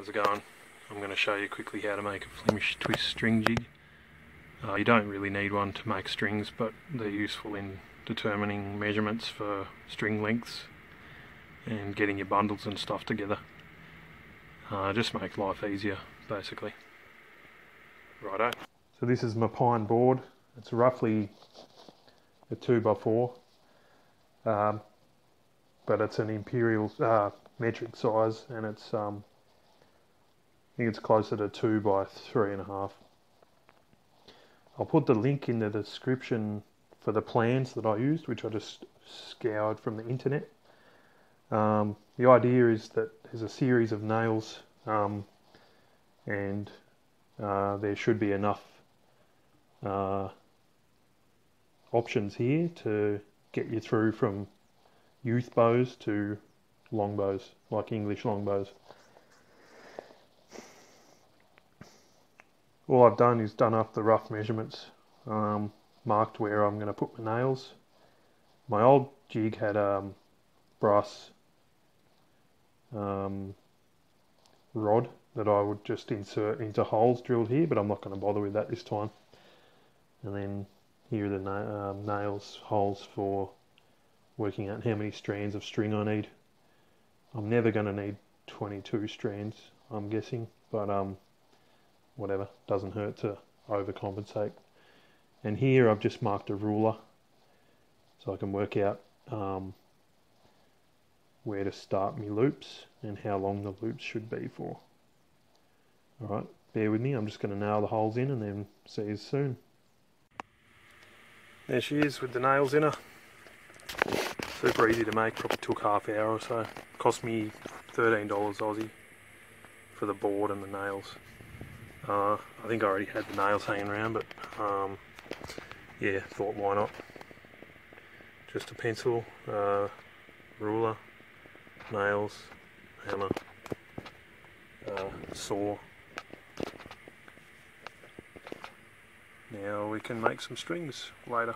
how's it going? I'm going to show you quickly how to make a Flemish twist string jig. You don't really need one to make strings, but they're useful in determining measurements for string lengths and getting your bundles and stuff together. Just make life easier, basically. Righto. So this is my pine board. It's roughly a 2x4, but it's an imperial metric size, and it's I think it's closer to 2x3.5. I'll put the link in the description for the plans that I used, which I just scoured from the internet. The idea is that there's a series of nails, and there should be enough options here to get you through from youth bows to long bows, like English long bows. All I've done is done up the rough measurements, marked where I'm going to put my nails. My old jig had brass rod that I would just insert into holes drilled here, but I'm not going to bother with that this time. And then here are the nails holes for working out how many strands of string I need. I'm never going to need 22 strands, I'm guessing, but whatever, doesn't hurt to overcompensate. And here I've just marked a ruler so I can work out where to start my loops and how long the loops should be for. Alright, bear with me, I'm just going to nail the holes in and then see you soon. There she is with the nails in her. Super easy to make, probably took half hour or so. Cost me $13 Aussie for the board and the nails. I think I already had the nails hanging around, but yeah, thought why not. Just a pencil, ruler, nails, hammer, saw. Now we can make some strings later.